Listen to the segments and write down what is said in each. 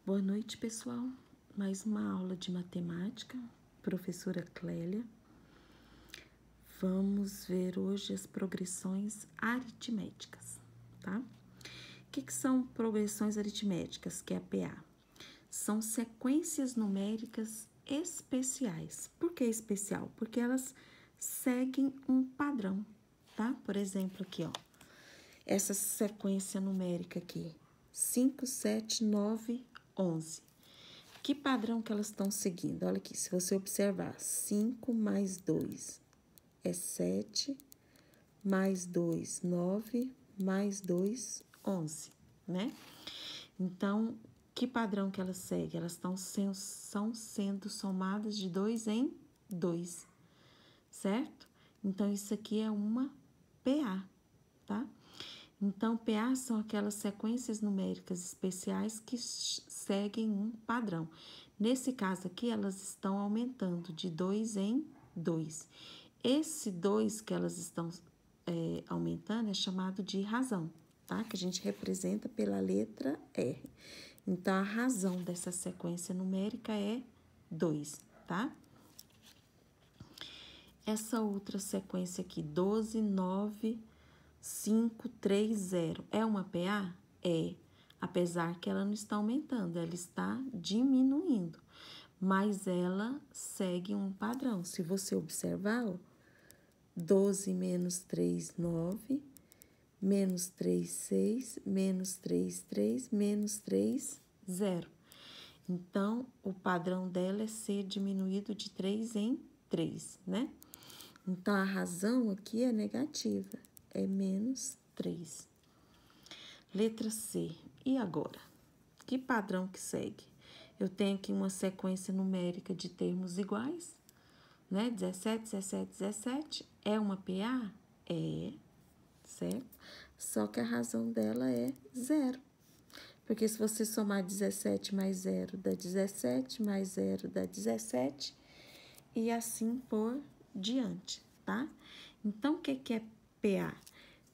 Boa noite, pessoal. Mais uma aula de matemática, professora Clélia. Vamos ver hoje as progressões aritméticas, tá? O que são progressões aritméticas, que é a PA? São sequências numéricas especiais. Por que especial? Porque elas seguem um padrão, tá? Por exemplo, aqui, ó. Essa sequência numérica aqui, 5, 7, 9, 11. Que padrão que elas estão seguindo? Olha aqui, se você observar, 5 mais 2 é 7, mais 2, 9, mais 2, 11, né? Então, que padrão que elas seguem? Elas são sendo somadas de 2 em 2, certo? Então, isso aqui é uma PA, tá? Então, PA são aquelas sequências numéricas especiais que seguem um padrão. Nesse caso aqui, elas estão aumentando de 2 em 2. Esse 2 que elas estão aumentando é chamado de razão, tá? Que a gente representa pela letra R. Então, a razão dessa sequência numérica é 2, tá? Essa outra sequência aqui, 12, 9, 5, 3, 0. É uma PA? É. Apesar que ela não está aumentando, ela está diminuindo. Mas ela segue um padrão. Se você observar, ó, 12 menos 3, 9, menos 3, 6, menos 3, 3, menos 3, 0. Então, o padrão dela é ser diminuído de 3 em 3, né? Então, a razão aqui é negativa, é menos 3. Letra C. E agora? Que padrão que segue? Eu tenho aqui uma sequência numérica de termos iguais, né? 17, 17, 17. É uma PA? É, certo? Só que a razão dela é 0. Porque se você somar 17 mais 0 dá 17, mais 0 dá 17, e assim por diante, tá? Então, o que é PA?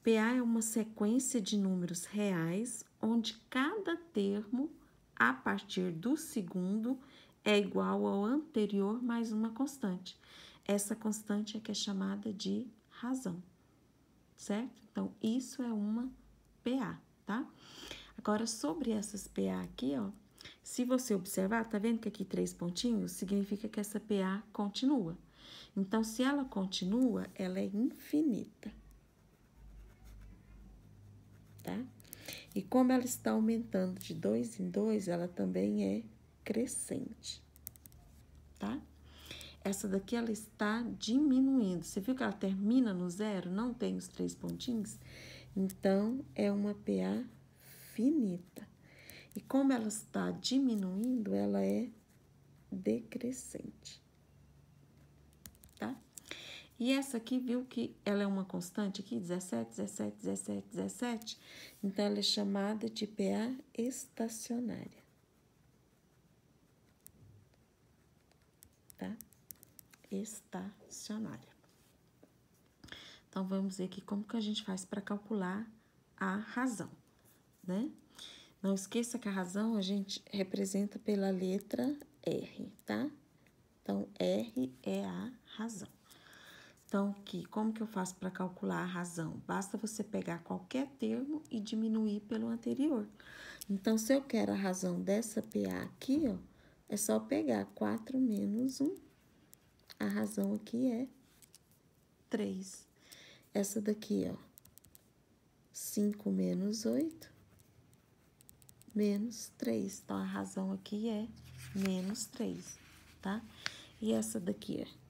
PA é uma sequência de números reais, onde cada termo, a partir do segundo, é igual ao anterior mais uma constante. Essa constante é que é chamada de razão, certo? Então, isso é uma PA, tá? Agora, sobre essas PA aqui, ó, se você observar, tá vendo que aqui 3 pontinhos significa que essa PA continua. Então, se ela continua, ela é infinita, tá? E como ela está aumentando de 2 em 2, ela também é crescente, tá? Essa daqui, ela está diminuindo. Você viu que ela termina no 0? Não tem os 3 pontinhos? Então, é uma PA finita. E como ela está diminuindo, ela é decrescente, tá? E essa aqui, viu que ela é uma constante aqui, 17, 17, 17, 17? Então, ela é chamada de PA estacionária, tá? Estacionária. Então, vamos ver aqui como que a gente faz para calcular a razão, né? Não esqueça que a razão a gente representa pela letra R, tá? Então, R é a razão. Então, aqui, como que eu faço para calcular a razão? Basta você pegar qualquer termo e diminuir pelo anterior. Então, se eu quero a razão dessa PA aqui, ó, é só pegar 4 menos 1. A razão aqui é 3. Essa daqui, ó, 5 menos 8, menos 3. Então, a razão aqui é menos 3, tá? E essa daqui, ó.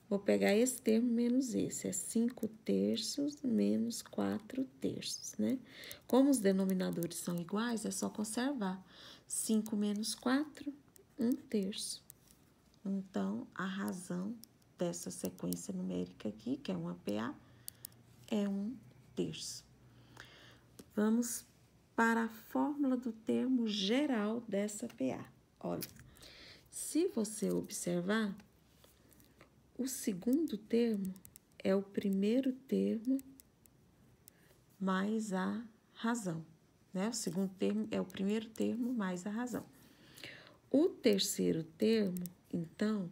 Vou pegar esse termo menos esse, é 5 terços menos 4 terços, né? Como os denominadores são iguais, é só conservar. 5 menos 4, 1 terço. Então, a razão dessa sequência numérica aqui, que é uma PA, é 1 terço. Vamos para a fórmula do termo geral dessa PA. Olha, se você observar, o segundo termo é o primeiro termo mais a razão, né? O segundo termo é o primeiro termo mais a razão. O terceiro termo, então,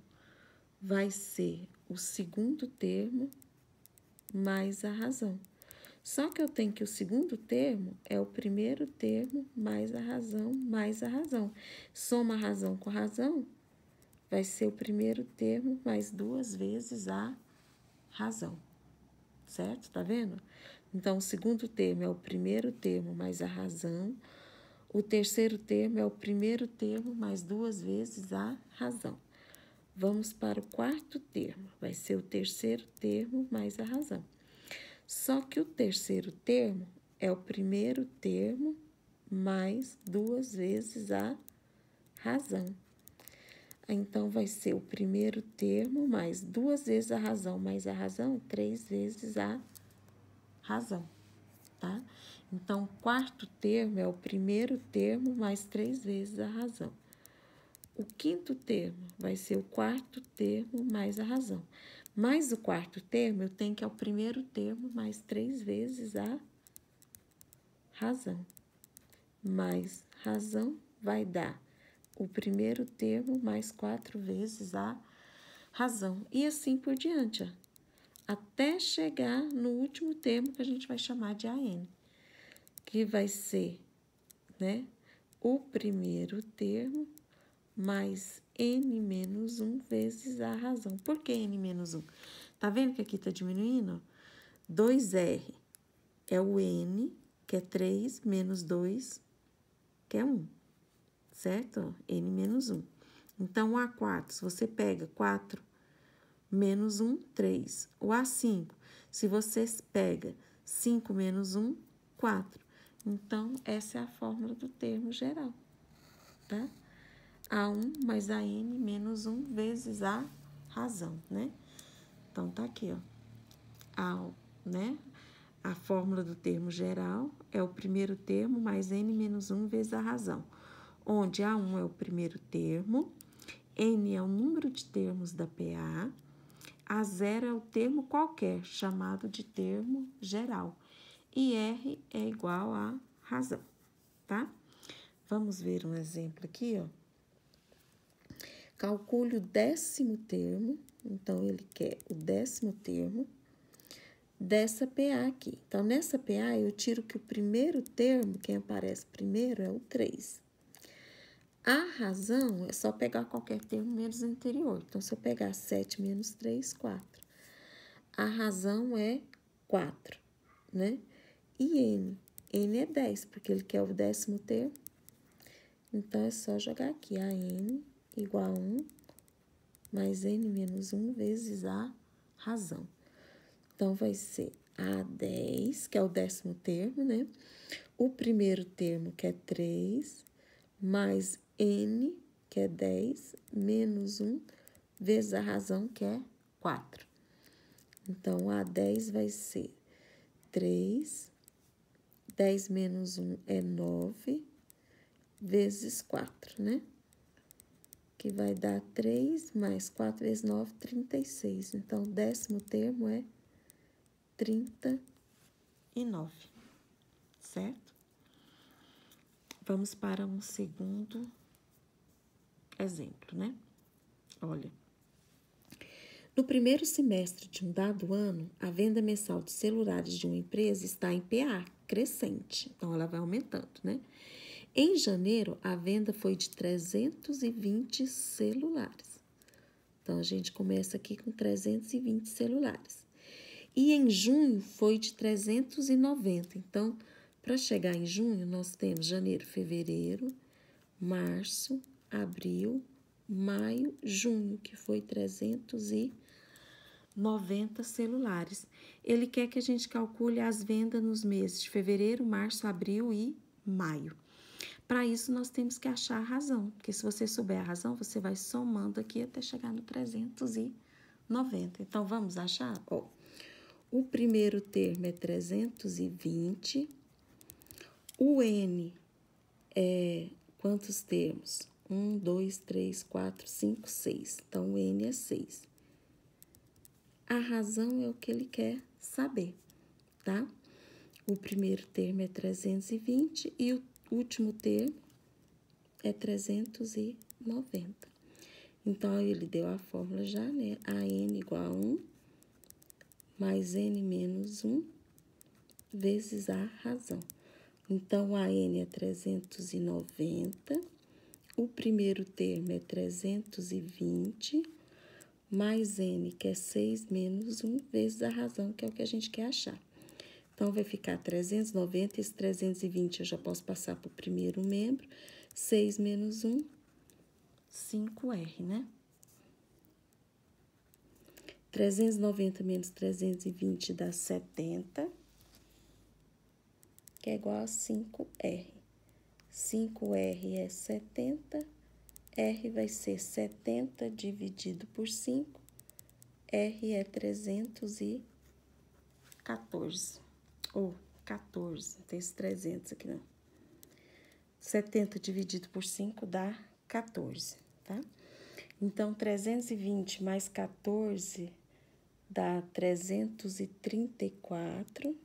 vai ser o segundo termo mais a razão. Só que eu tenho que o segundo termo é o primeiro termo mais a razão, mais a razão. Soma a razão com a razão, vai ser o primeiro termo mais 2 vezes a razão, certo? Tá vendo? Então, o segundo termo é o primeiro termo mais a razão, o terceiro termo é o primeiro termo mais 2 vezes a razão. Vamos para o quarto termo, vai ser o terceiro termo mais a razão. Só que o terceiro termo é o primeiro termo mais 2 vezes a razão. Então, vai ser o primeiro termo mais 2 vezes a razão, mais a razão, 3 vezes a razão, tá? Então, o quarto termo é o primeiro termo mais 3 vezes a razão. O quinto termo vai ser o quarto termo mais a razão. Mais o quarto termo, eu tenho que é o primeiro termo mais 3 vezes a razão. Mais razão vai dar o primeiro termo mais 4 vezes a razão. E assim por diante, ó, até chegar no último termo que a gente vai chamar de AN, que vai ser, né, o primeiro termo mais N menos 1 vezes a razão. Por que N menos 1? Tá vendo que aqui tá diminuindo? 2R é o N, que é 3, menos 2, que é 1, certo? N menos 1. Então, o A4, se você pega 4 menos 1, 3. O A5, se você pega 5 menos 1, 4. Então, essa é a fórmula do termo geral, tá? A1 mais AN menos 1 vezes a razão, né? Então, tá aqui, ó. Né? A fórmula do termo geral é o primeiro termo mais N menos 1 vezes a razão, onde A1 é o primeiro termo, N é o número de termos da PA, A0 é o termo qualquer, chamado de termo geral, e R é igual a razão, tá? Vamos ver um exemplo aqui, ó. Calcule o 10º termo, então, ele quer o 10º termo dessa PA aqui. Então, nessa PA, eu tiro que o primeiro termo, quem aparece primeiro, é o 3. A razão é só pegar qualquer termo menos anterior. Então, se eu pegar 7 menos 3, 4. A razão é 4, né? E N? N é 10, porque ele quer o 10º termo. Então, é só jogar aqui. A N igual a 1 mais N menos 1 vezes a razão. Então, vai ser A10, que é o 10º termo, né? O primeiro termo, que é 3, mais N, que é 10, menos 1, vezes a razão, que é 4. Então, A10 vai ser 3, 10 menos 1 é 9, vezes 4, né? Que vai dar 3 mais 4 vezes 9, 36. Então, o 10º termo é 39, certo? Vamos para um segundo exemplo, né? Olha, no primeiro semestre de um dado ano, a venda mensal de celulares de uma empresa está em PA, crescente. Então, ela vai aumentando, né? Em janeiro, a venda foi de 320 celulares. Então, a gente começa aqui com 320 celulares. E em junho foi de 390. Então, para chegar em junho, nós temos janeiro, fevereiro, março, abril, maio, junho, que foi 390 celulares. Ele quer que a gente calcule as vendas nos meses de fevereiro, março, abril e maio. Para isso, nós temos que achar a razão, porque se você souber a razão, você vai somando aqui até chegar no 390. Então, vamos achar? Ó, o primeiro termo é 320, o N é quantos termos? 1, 2, 3, 4, 5, 6. Então, o N é 6. A razão é o que ele quer saber, tá? O primeiro termo é 320 e o último termo é 390. Então, ele deu a fórmula já, né? AN igual a 1 mais N menos 1 vezes a razão. Então, AN é 390, o primeiro termo é 320, mais N, que é 6 menos 1 vezes a razão, que é o que a gente quer achar. Então, vai ficar 390, esse 320 eu já posso passar para o primeiro membro, 6 menos 1, 5R, né? 390 menos 320 dá 70, que é igual a 5R. 5R é 70, R vai ser 70 dividido por 5, R é 314. Ou 14, tem esse 300 aqui não. 70 dividido por 5 dá 14, tá? Então, 320 mais 14 dá 334,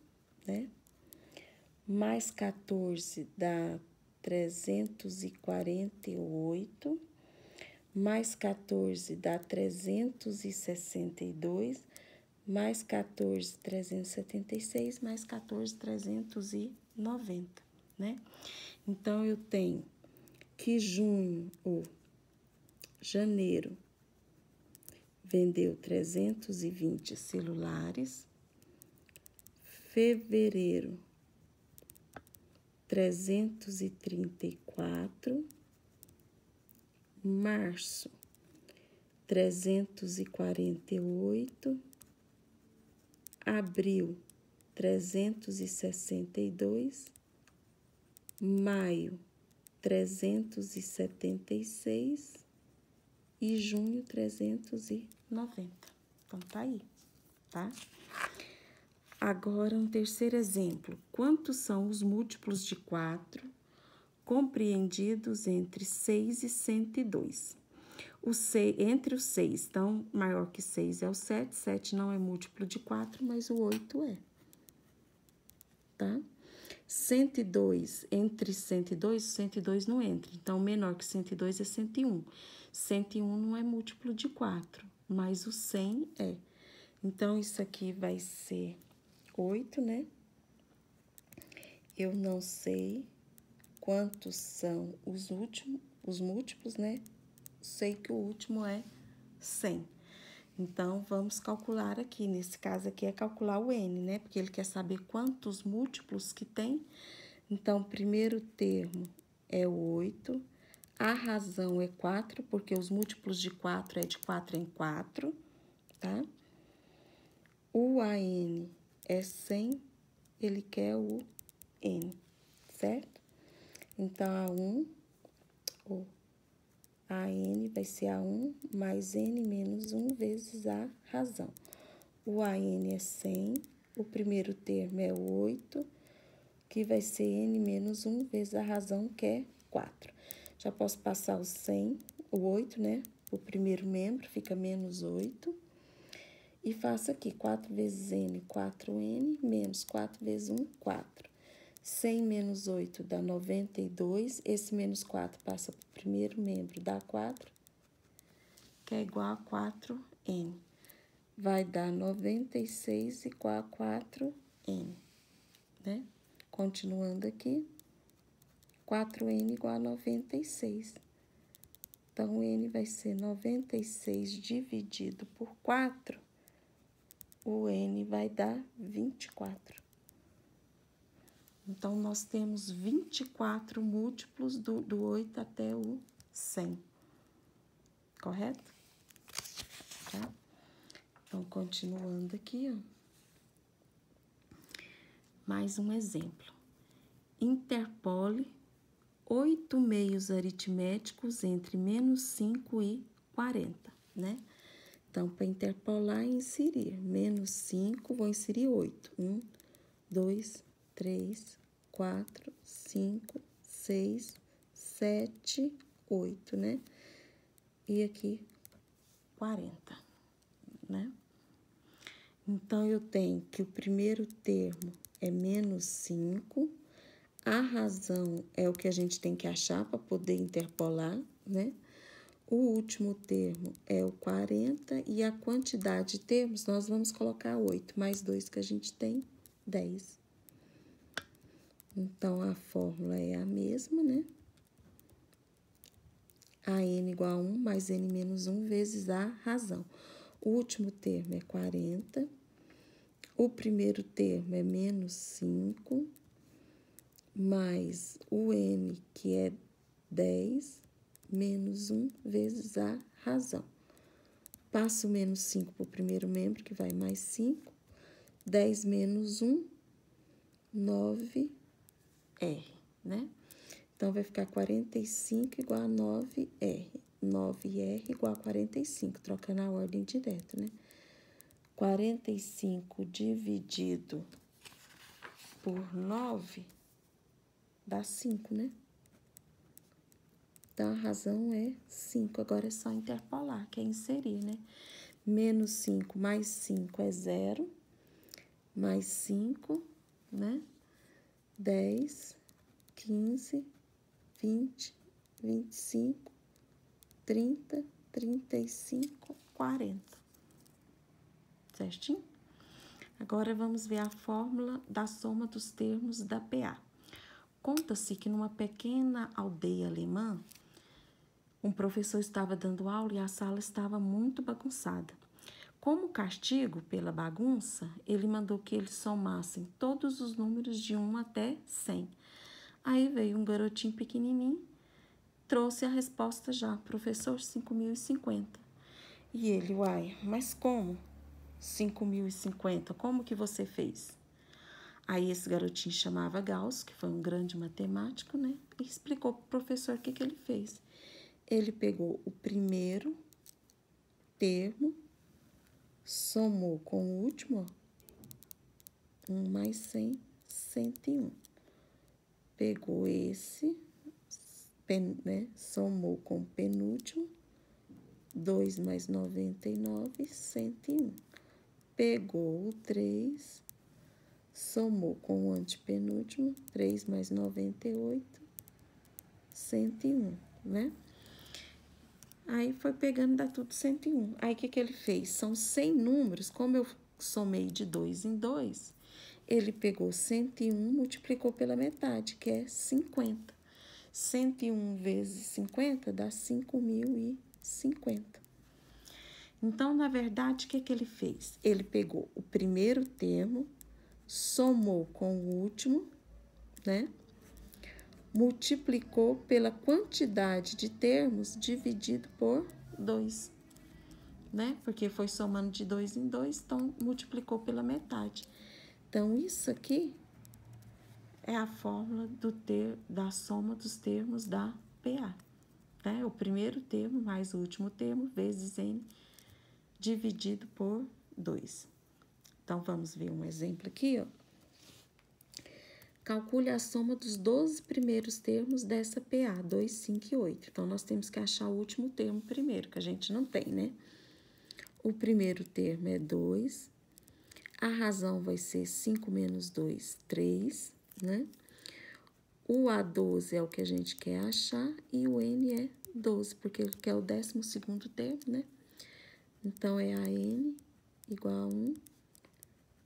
né? Mais 14 dá 348, mais 14 dá 362, mais 14, 376, mais 14, 390, né? Então, eu tenho que junho, ou janeiro, vendeu 320 celulares, fevereiro, 334, março, 348, abril, 362, maio, 376 e junho, 390. Então, tá aí, tá? Agora, um terceiro exemplo. Quantos são os múltiplos de 4 compreendidos entre 6 e 102? Entre os 6, então, maior que 6 é o 7. 7 não é múltiplo de 4, mas o 8 é. Tá? 102, entre 102, 102 não entra. Então, menor que 102 é 101. 101 não é múltiplo de 4, mas o 100 é. Então, isso aqui vai ser 8, né? Eu não sei quantos são os múltiplos, né? Sei que o último é 100. Então, vamos calcular aqui. Nesse caso aqui é calcular o N, né? Porque ele quer saber quantos múltiplos que tem. Então, o primeiro termo é 8. A razão é 4, porque os múltiplos de 4 é de 4 em 4, tá? O AN é 100, ele quer o N, certo? Então, A1, ou AN vai ser A1 mais N menos 1 vezes a razão. O AN é 100, o primeiro termo é 8, que vai ser N menos 1 vezes a razão, que é 4. Já posso passar o 100, o 8, né? O primeiro membro fica menos 8. E faço aqui 4 vezes N, 4N, menos 4 vezes 1, 4. 100 menos 8 dá 92. Esse menos 4 passa para o primeiro membro, dá 4, que é igual a 4N. Vai dar 96 igual a 4N, né? Continuando aqui, 4N igual a 96. Então, N vai ser 96 dividido por 4, o N vai dar 24. Então, nós temos 24 múltiplos do 8 até o 100, correto? Tá? Então, continuando aqui, ó. Mais um exemplo. Interpole 8 meios aritméticos entre menos 5 e 40, né? Então, para interpolar e inserir, menos 5, vou inserir 8. 1, 2, 3, 4, 5, 6, 7, 8, né? E aqui, 40, né? Então, eu tenho que o primeiro termo é menos 5. A razão é o que a gente tem que achar para poder interpolar, né? O último termo é o 40 e a quantidade de termos nós vamos colocar 8, mais 2 que a gente tem, 10. Então, a fórmula é a mesma, né? A n igual a 1 mais n menos 1 vezes a razão. O último termo é 40. O primeiro termo é menos 5, mais o n, que é 10, menos 1 vezes a razão. Passo o menos 5 para o primeiro membro, que vai mais 5. 10 menos 1, 9R, né? Então, vai ficar 45 igual a 9R. 9R igual a 45, trocando a ordem direta, né? 45 dividido por 9 dá 5, né? Então, a razão é 5. Agora, é só interpolar, que é inserir, né? Menos 5 mais 5 é 0. Mais 5, né? 10, 15, 20, 25, 30, 35, 40. Certinho? Agora, vamos ver a fórmula da soma dos termos da PA. Conta-se que numa pequena aldeia alemã, um professor estava dando aula e a sala estava muito bagunçada. Como castigo pela bagunça, ele mandou que eles somassem todos os números de 1 até 100. Aí veio um garotinho pequenininho, trouxe a resposta já, professor, 5.050. E ele, uai, mas como? 5.050, como que você fez? Aí esse garotinho chamava Gauss, que foi um grande matemático, né? E explicou para o professor o que ele fez. Ele pegou o primeiro termo, somou com o último, ó, 1 mais 100, 101. Pegou esse, né? Somou com o penúltimo, 2 mais 99, 101. Pegou o 3, somou com o antepenúltimo, 3 mais 98, 101, né? Aí, foi pegando, dá tudo 101. Aí, o que ele fez? São 100 números, como eu somei de 2 em 2, ele pegou 101, multiplicou pela metade, que é 50. 101 vezes 50 dá 5.050. Então, na verdade, o que ele fez? Ele pegou o primeiro termo, somou com o último, né? Multiplicou pela quantidade de termos dividido por 2, né? Porque foi somando de 2 em 2, então multiplicou pela metade. Então, isso aqui é a fórmula da soma dos termos da PA, né? O primeiro termo mais o último termo vezes n dividido por 2. Então, vamos ver um exemplo aqui, ó. Calcule a soma dos 12 primeiros termos dessa PA, 2, 5 e 8. Então, nós temos que achar o último termo primeiro, que a gente não tem, né? O primeiro termo é 2. A razão vai ser 5 menos 2, 3, né? O A12 é o que a gente quer achar e o N é 12, porque ele quer o 12º termo, né? Então, é a N igual a 1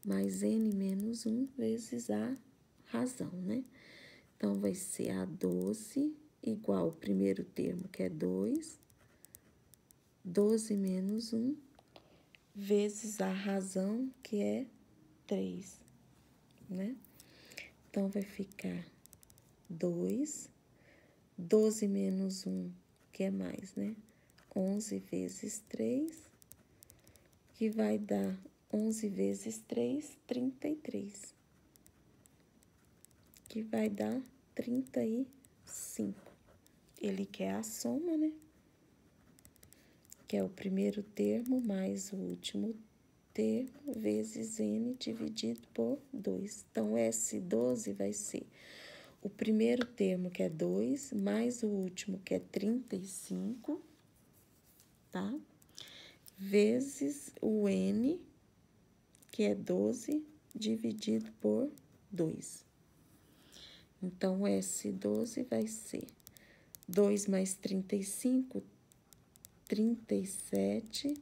mais N menos 1 vezes a razão, né? Então, vai ser a 12 igual ao primeiro termo, que é 2, 12 menos 1, vezes a razão, que é 3, né? Então, vai ficar 2, 12 menos 1, que é mais, né? 11 vezes 3, que vai dar 11 vezes 3, 33. Que vai dar 35. Ele quer a soma, né? Que é o primeiro termo mais o último termo vezes n dividido por 2. Então, S12 vai ser o primeiro termo, que é 2, mais o último, que é 35, tá? Vezes o n, que é 12, dividido por 2. Então, S12 vai ser 2 mais 35, 37.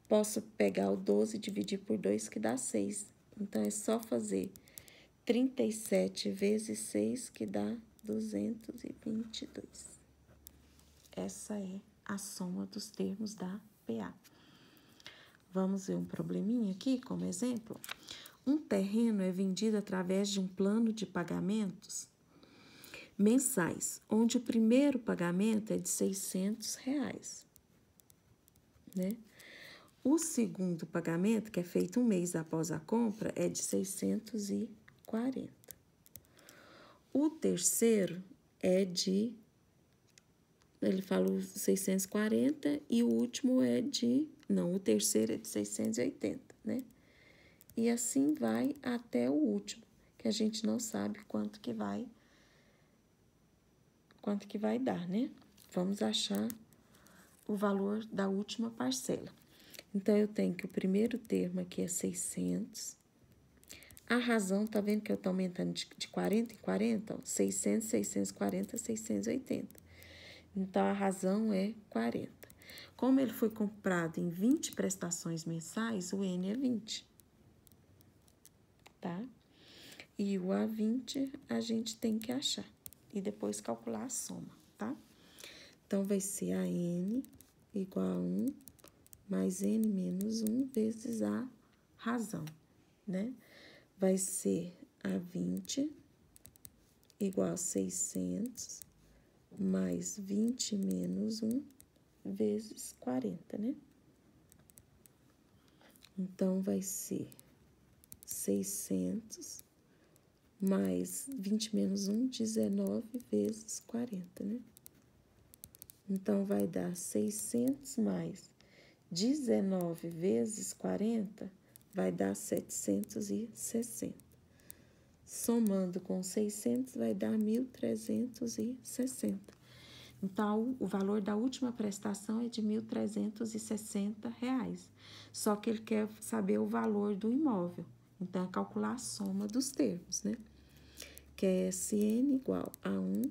Posso pegar o 12 e dividir por 2, que dá 6. Então, é só fazer 37 vezes 6, que dá 222. Essa é a soma dos termos da PA. Vamos ver um probleminha aqui como exemplo. Um terreno é vendido através de um plano de pagamentos mensais, onde o primeiro pagamento é de R$600, né? O segundo pagamento, que é feito um mês após a compra, é de 640. O terceiro é de... Ele falou 640 e o último é de... Não, o terceiro é de 680, né? E assim vai até o último, que a gente não sabe quanto que vai dar, né? Vamos achar o valor da última parcela. Então, eu tenho que o primeiro termo aqui é 600. A razão, tá vendo que eu tô aumentando de 40 em 40? Ó, 600, 640, 680. Então, a razão é 40. Como ele foi comprado em 20 prestações mensais, o N é 20. Tá? E o A20 a gente tem que achar. E depois calcular a soma, tá? Então, vai ser a N igual a 1 mais N menos 1 vezes a razão, né? Vai ser a 20 igual a 600 mais 20 menos 1 vezes 40, né? Então, vai ser 600 mais 20 menos 1, 19 vezes 40, né? Então, vai dar 600 mais 19 vezes 40, vai dar 760. Somando com 600, vai dar 1.360. Então, o valor da última prestação é de R$1.360. Só que ele quer saber o valor do imóvel. Então, é calcular a soma dos termos, né? Que é SN igual a 1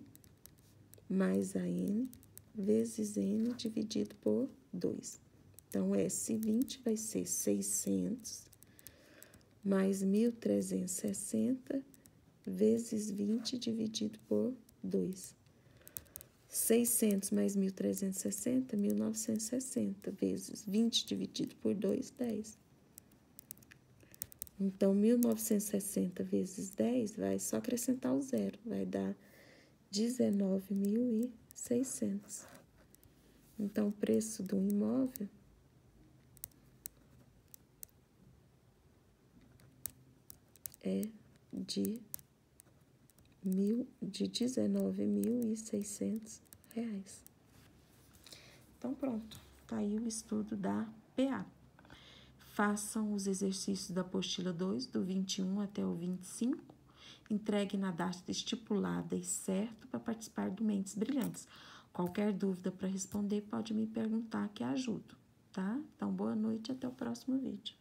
mais a N vezes N dividido por 2. Então, S20 vai ser 600 mais 1.360 vezes 20 dividido por 2. 600 mais 1.360, 1.960 vezes 20 dividido por 2, 10. Então, 1.960 vezes 10 vai só acrescentar o zero, vai dar 19.600. Então, o preço do imóvel é de R$19.600. Então, pronto. Tá aí o estudo da PA. Façam os exercícios da apostila 2, do 21 até o 25. Entregue na data estipulada e certo para participar do Mentes Brilhantes. Qualquer dúvida para responder, pode me perguntar que ajudo, tá? Então, boa noite e até o próximo vídeo.